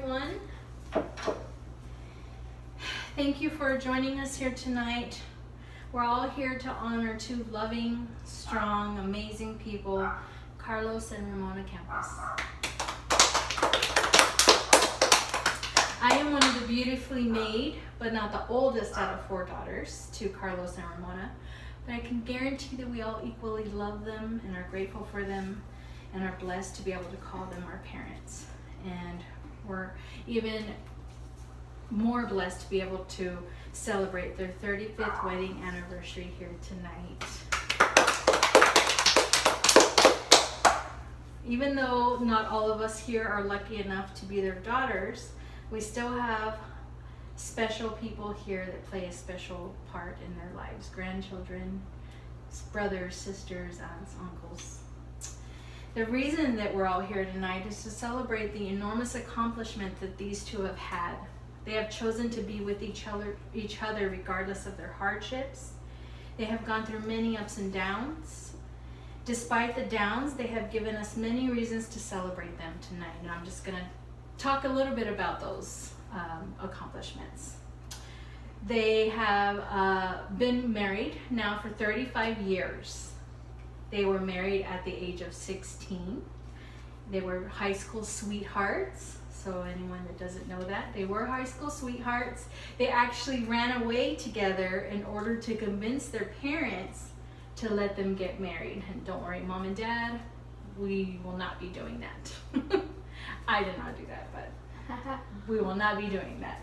everyone. Thank you for joining us here tonight. We're all here to honor two loving, strong, amazing people, Carlos and Ramona Campos. I am one of the beautifully made, but not the oldest out of 4 daughters to Carlos and Ramona. But I can guarantee that we all equally love them and are grateful for them and are blessed to be able to call them our parents. And we're even more blessed to be able to celebrate their 35th wedding anniversary here tonight. Even though not all of us here are lucky enough to be their daughters, we still have special people here that play a special part in their lives. Grandchildren, brothers, sisters, aunts, uncles. The reason that we're all here tonight is to celebrate the enormous accomplishment that these two have had. They have chosen to be with each other regardless of their hardships. They have gone through many ups and downs. Despite the downs, they have given us many reasons to celebrate them tonight. And I'm just going to talk a little bit about those accomplishments. They have been married now for 35 years. They were married at the age of 16. They were high school sweethearts. So anyone that doesn't know that, they were high school sweethearts. They actually ran away together in order to convince their parents to let them get married. And don't worry, Mom and Dad, we will not be doing that. I did not do that, but we will not be doing that.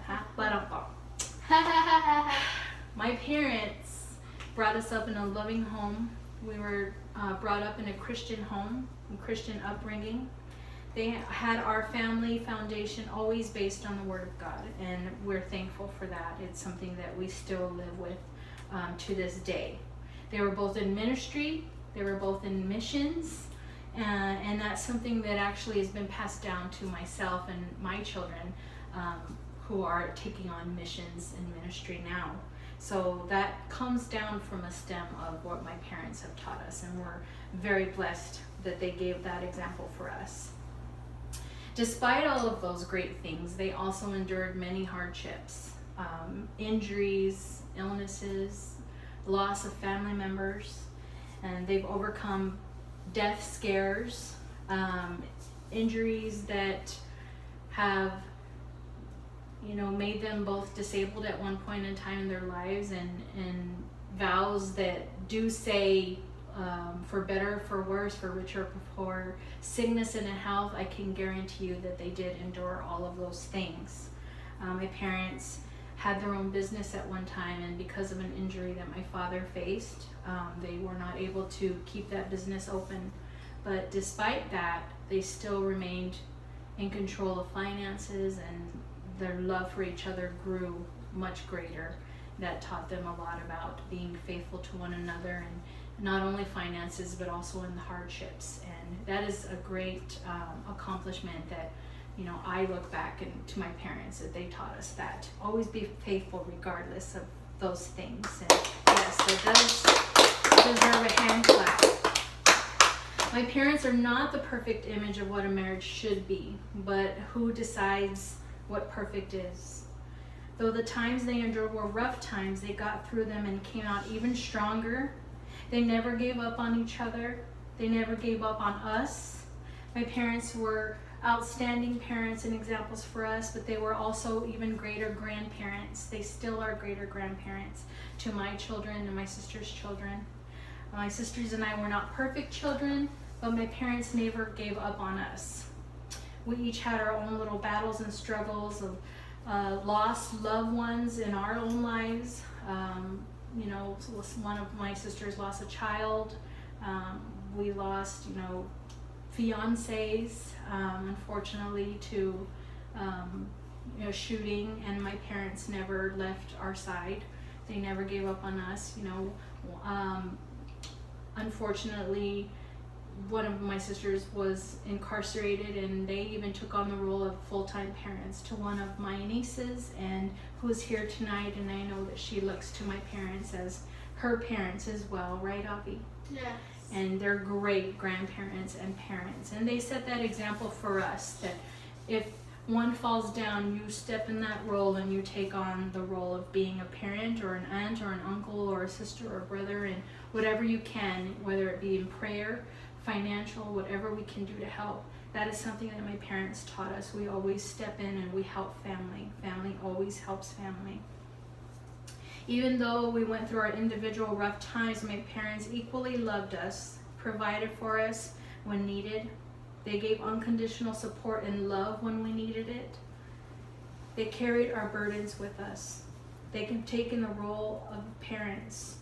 My parents brought us up in a loving home. We were brought up in a Christian home, a Christian upbringing. They had our family foundation always based on the Word of God, and we're thankful for that. It's something that we still live with to this day. They were both in ministry, they were both in missions, and that's something that actually has been passed down to myself and my children who are taking on missions and ministry now. So that comes down from a stem of what my parents have taught us, and we're very blessed that they gave that example for us. Despite all of those great things, they also endured many hardships, injuries, illnesses, loss of family members, and they've overcome death scares, injuries that have made them both disabled at one point in time in their lives, and vows that do say for better, for worse, for richer, for poor, sickness and in health. I can guarantee you that they did endure all of those things. My parents had their own business at one time, and because of an injury that my father faced, they were not able to keep that business open. But despite that, they still remained in control of finances, and their love for each other grew much greater. That taught them a lot about being faithful to one another, and not only finances but also in the hardships. And that is a great accomplishment that I look back to my parents, that they taught us that. Always be faithful regardless of those things. And yes, that does deserve a hand clap. My parents are not the perfect image of what a marriage should be, but who decides what perfect is? Though the times they endured were rough times, they got through them and came out even stronger. They never gave up on each other. They never gave up on us. My parents were outstanding parents and examples for us, but they were also even greater grandparents. They still are greater grandparents to my children and my sister's children. My sisters and I were not perfect children, but my parents never gave up on us. We each had our own little battles and struggles of lost loved ones in our own lives. One of my sisters lost a child. We lost, fiancés, unfortunately, to shooting, and my parents never left our side. They never gave up on us. Unfortunately, one of my sisters was incarcerated, and they even took on the role of full-time parents to one of my nieces, and who is here tonight, and I know that she looks to my parents as her parents as well, right, Avi? Yes. And they're great grandparents and parents, and they set that example for us, that if one falls down, you step in that role and you take on the role of being a parent or an aunt or an uncle or a sister or a brother, and whatever you can, whether it be in prayer, financial, whatever we can do to help. That is something that my parents taught us. We always step in and we help family. Family always helps family. Even though we went through our individual rough times, my parents equally loved us, provided for us when needed. They gave unconditional support and love when we needed it. They carried our burdens with us. They can take in the role of parents,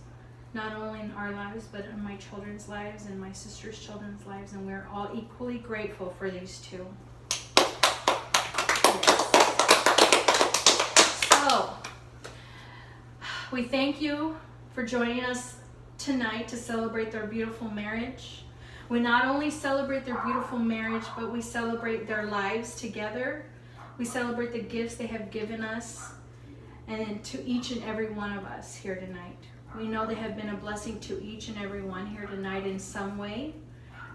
not only in our lives, but in my children's lives and my sister's children's lives, and we're all equally grateful for these two. Yes. So, we thank you for joining us tonight to celebrate their beautiful marriage. We not only celebrate their beautiful marriage, but we celebrate their lives together. We celebrate the gifts they have given us, and to each and every one of us here tonight. We know they have been a blessing to each and every one here tonight in some way,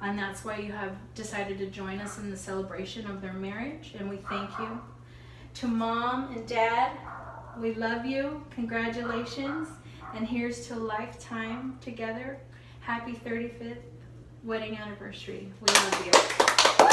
and that's why you have decided to join us in the celebration of their marriage, and we thank you. To Mom and Dad, we love you. Congratulations, and here's to a lifetime together. Happy 35th wedding anniversary. We love you.